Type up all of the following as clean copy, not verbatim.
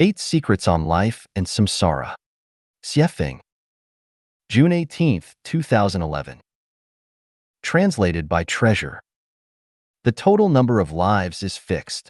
8 Secrets on Life and Samsara. Xiefeng. June 18, 2011. Translated by Treasure. The total number of lives is fixed.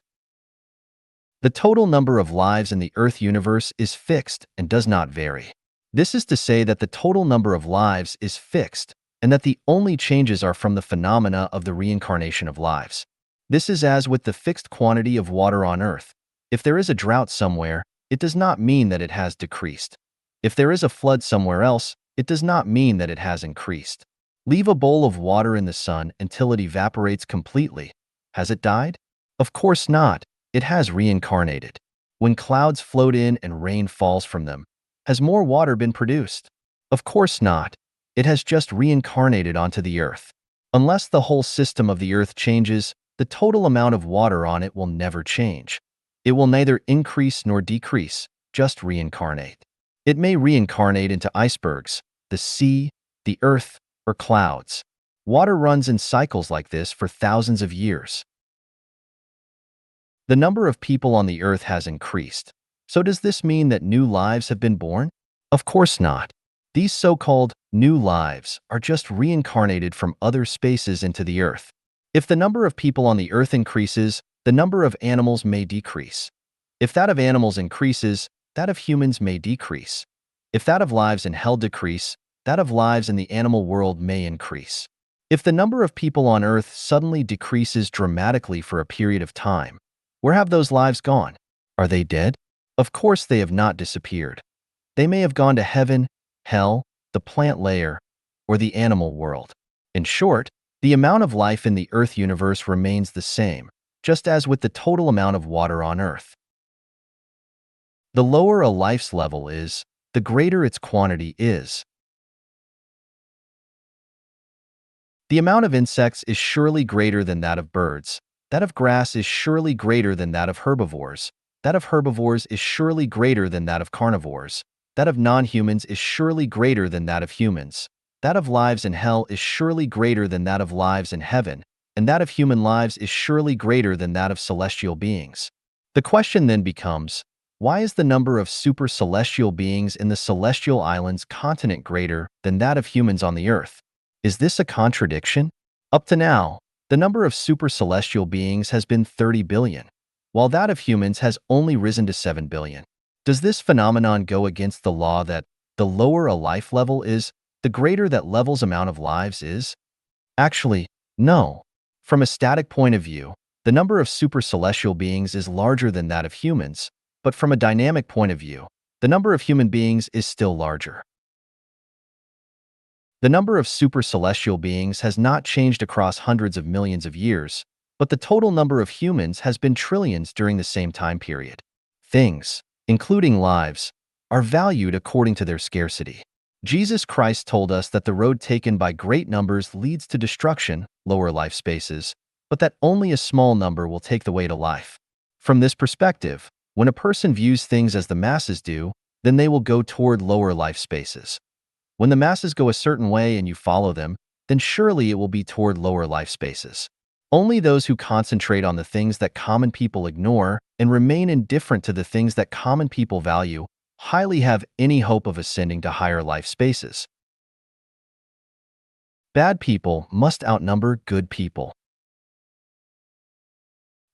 The total number of lives in the Earth universe is fixed and does not vary. This is to say that the total number of lives is fixed and that the only changes are from the phenomena of the reincarnation of lives. This is as with the fixed quantity of water on Earth. If there is a drought somewhere, it does not mean that it has decreased. If there is a flood somewhere else, it does not mean that it has increased. Leave a bowl of water in the sun until it evaporates completely. Has it died? Of course not. It has reincarnated. When clouds float in and rain falls from them, has more water been produced? Of course not. It has just reincarnated onto the Earth. Unless the whole system of the Earth changes, the total amount of water on it will never change. It will neither increase nor decrease, just reincarnate. It may reincarnate into icebergs, the sea, the earth, or clouds. Water runs in cycles like this for thousands of years. The number of people on the earth has increased. So does this mean that new lives have been born? Of course not. These so-called new lives are just reincarnated from other spaces into the earth. If the number of people on the earth increases, the number of animals may decrease. If that of animals increases, that of humans may decrease. If that of lives in hell decrease, that of lives in the animal world may increase. If the number of people on earth suddenly decreases dramatically for a period of time, where have those lives gone? Are they dead? Of course they have not disappeared. They may have gone to heaven, hell, the plant layer, or the animal world. In short, the amount of life in the Earth universe remains the same, just as with the total amount of water on Earth. The lower a life's level is, the greater its quantity is. The amount of insects is surely greater than that of birds. That of grass is surely greater than that of herbivores. That of herbivores is surely greater than that of carnivores. That of non-humans is surely greater than that of humans. That of lives in hell is surely greater than that of lives in heaven, and that of human lives is surely greater than that of celestial beings. The question then becomes, why is the number of super-celestial beings in the celestial islands continent greater than that of humans on the earth? Is this a contradiction? Up to now, the number of super-celestial beings has been 30 billion, while that of humans has only risen to 7 billion. Does this phenomenon go against the law that the lower a life level is, the greater that level's amount of lives is? Actually, no. From a static point of view, the number of super-celestial beings is larger than that of humans, but from a dynamic point of view, the number of human beings is still larger. The number of super-celestial beings has not changed across hundreds of millions of years, but the total number of humans has been trillions during the same time period. Things, including lives, are valued according to their scarcity. Jesus Christ told us that the road taken by great numbers leads to destruction, lower life spaces, but that only a small number will take the way to life. From this perspective, when a person views things as the masses do, then they will go toward lower life spaces. When the masses go a certain way and you follow them, then surely it will be toward lower life spaces. Only those who concentrate on the things that common people ignore and remain indifferent to the things that common people value highly have any hope of ascending to higher life spaces. Bad people must outnumber good people.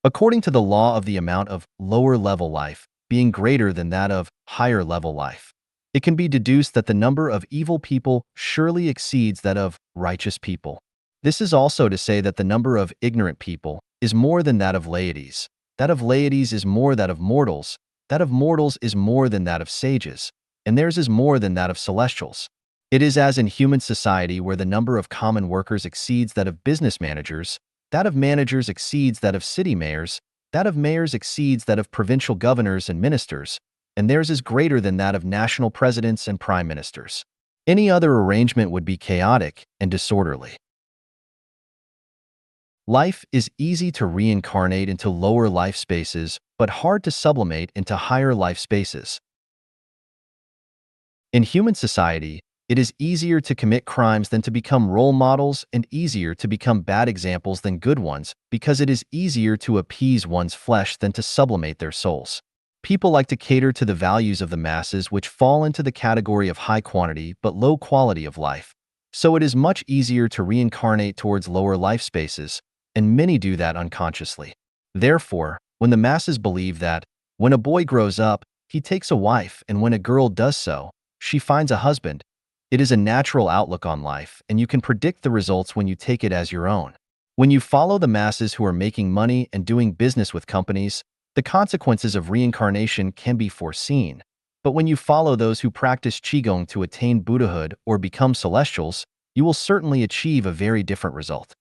According to the law of the amount of lower-level life being greater than that of higher-level life, it can be deduced that the number of evil people surely exceeds that of righteous people. This is also to say that the number of ignorant people is more than that of laities. That of laities is more that of mortals. That of mortals is more than that of sages, and theirs is more than that of celestials. It is as in human society where the number of common workers exceeds that of business managers, that of managers exceeds that of city mayors, that of mayors exceeds that of provincial governors and ministers, and theirs is greater than that of national presidents and prime ministers. Any other arrangement would be chaotic and disorderly. Life is easy to reincarnate into lower life spaces, but hard to sublimate into higher life spaces. In human society, it is easier to commit crimes than to become role models and easier to become bad examples than good ones because it is easier to appease one's flesh than to sublimate their souls. People like to cater to the values of the masses, which fall into the category of high quantity but low quality of life. So it is much easier to reincarnate towards lower life spaces, and many do that unconsciously. Therefore, when the masses believe that, when a boy grows up, he takes a wife, and when a girl does so, she finds a husband, it is a natural outlook on life, and you can predict the results when you take it as your own. When you follow the masses who are making money and doing business with companies, the consequences of reincarnation can be foreseen. But when you follow those who practice Qigong to attain Buddhahood or become celestials, you will certainly achieve a very different result.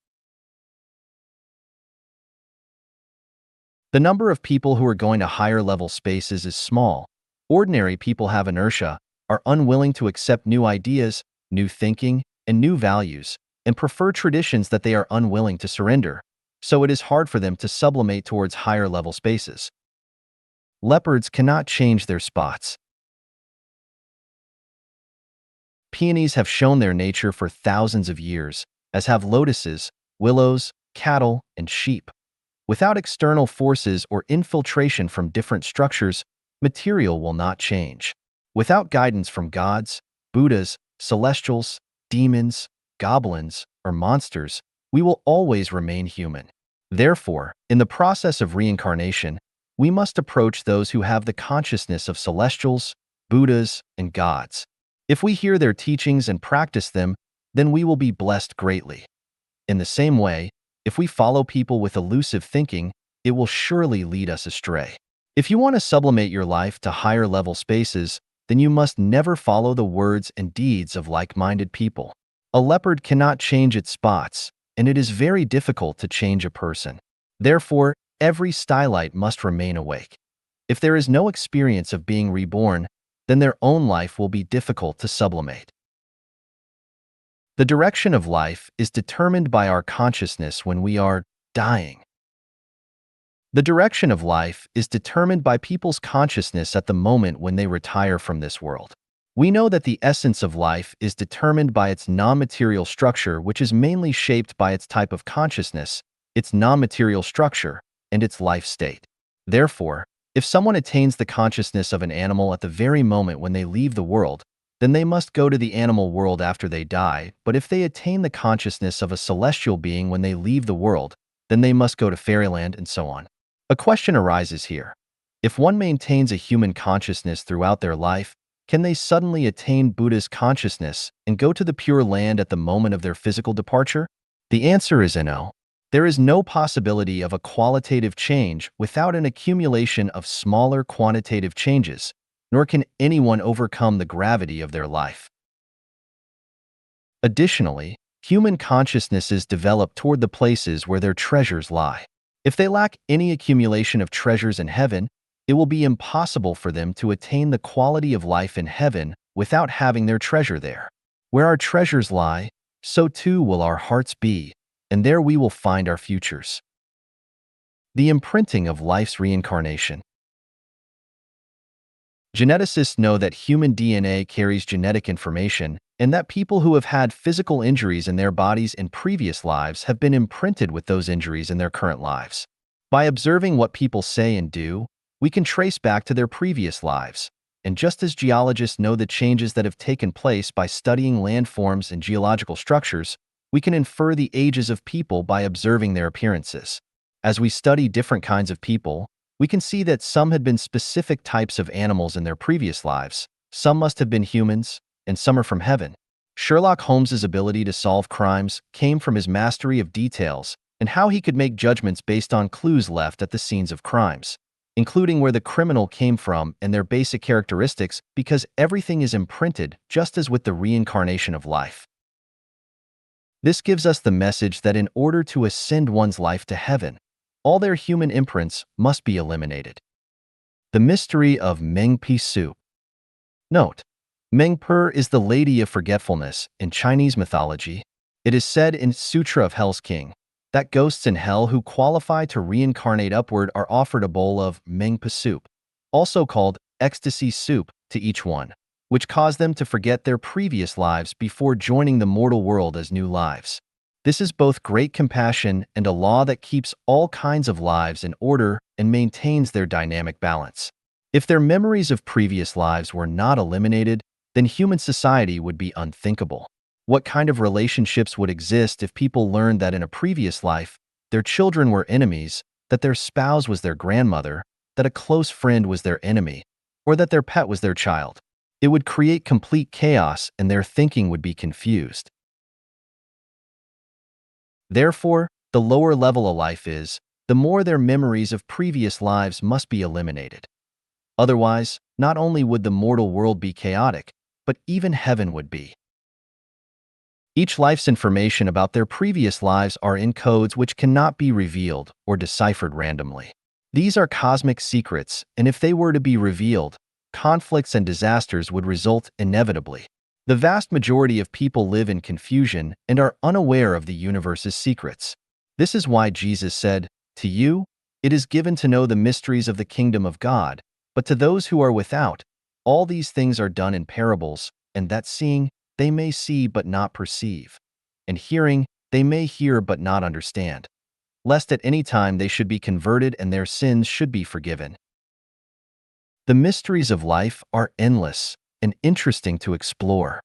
The number of people who are going to higher level spaces is small. Ordinary people have inertia, are unwilling to accept new ideas, new thinking, and new values, and prefer traditions that they are unwilling to surrender. So it is hard for them to sublimate towards higher level spaces. Leopards cannot change their spots. Peonies have shown their nature for thousands of years, as have lotuses, willows, cattle, and sheep. Without external forces or infiltration from different structures, material will not change. Without guidance from gods, Buddhas, celestials, demons, goblins, or monsters, we will always remain human. Therefore, in the process of reincarnation, we must approach those who have the consciousness of celestials, Buddhas, and gods. If we hear their teachings and practice them, then we will be blessed greatly. In the same way, if we follow people with elusive thinking, it will surely lead us astray. If you want to sublimate your life to higher level spaces, then you must never follow the words and deeds of like-minded people. A leopard cannot change its spots, and it is very difficult to change a person. Therefore, every stylite must remain awake. If there is no experience of being reborn, then their own life will be difficult to sublimate. The direction of life is determined by our consciousness when we are dying. The direction of life is determined by people's consciousness at the moment when they retire from this world. We know that the essence of life is determined by its non-material structure, which is mainly shaped by its type of consciousness, its non-material structure, and its life state. Therefore, if someone attains the consciousness of an animal at the very moment when they leave the world, then they must go to the animal world after they die, but if they attain the consciousness of a celestial being when they leave the world, then they must go to fairyland and so on. A question arises here. If one maintains a human consciousness throughout their life, can they suddenly attain Buddha's consciousness and go to the Pure Land at the moment of their physical departure? The answer is no. There is no possibility of a qualitative change without an accumulation of smaller quantitative changes, nor can anyone overcome the gravity of their life. Additionally, human consciousnesses develop toward the places where their treasures lie. If they lack any accumulation of treasures in heaven, it will be impossible for them to attain the quality of life in heaven without having their treasure there. Where our treasures lie, so too will our hearts be, and there we will find our futures. The imprinting of life's reincarnation. Geneticists know that human DNA carries genetic information, and that people who have had physical injuries in their bodies in previous lives have been imprinted with those injuries in their current lives. By observing what people say and do, we can trace back to their previous lives. And just as geologists know the changes that have taken place by studying landforms and geological structures, we can infer the ages of people by observing their appearances. As we study different kinds of people, we can see that some had been specific types of animals in their previous lives, some must have been humans, and some are from heaven. Sherlock Holmes's ability to solve crimes came from his mastery of details and how he could make judgments based on clues left at the scenes of crimes, including where the criminal came from and their basic characteristics, because everything is imprinted just as with the reincarnation of life. This gives us the message that in order to ascend one's life to heaven, all their human imprints must be eliminated. The mystery of Mengpi soup. Note: Mengper is the Lady of Forgetfulness in Chinese mythology. It is said in Sutra of Hell's King that ghosts in hell who qualify to reincarnate upward are offered a bowl of Mengpa soup, also called ecstasy soup, to each one, which cause them to forget their previous lives before joining the mortal world as new lives. This is both great compassion and a law that keeps all kinds of lives in order and maintains their dynamic balance. If their memories of previous lives were not eliminated, then human society would be unthinkable. What kind of relationships would exist if people learned that in a previous life, their children were enemies, that their spouse was their grandmother, that a close friend was their enemy, or that their pet was their child? It would create complete chaos and their thinking would be confused. Therefore, the lower level a life is, the more their memories of previous lives must be eliminated. Otherwise, not only would the mortal world be chaotic, but even heaven would be. Each life's information about their previous lives are in codes which cannot be revealed or deciphered randomly. These are cosmic secrets, and if they were to be revealed, conflicts and disasters would result inevitably. The vast majority of people live in confusion and are unaware of the universe's secrets. This is why Jesus said, "To you, it is given to know the mysteries of the kingdom of God, but to those who are without, all these things are done in parables, and that seeing, they may see but not perceive, and hearing, they may hear but not understand, lest at any time they should be converted and their sins should be forgiven." The mysteries of life are endless and interesting to explore.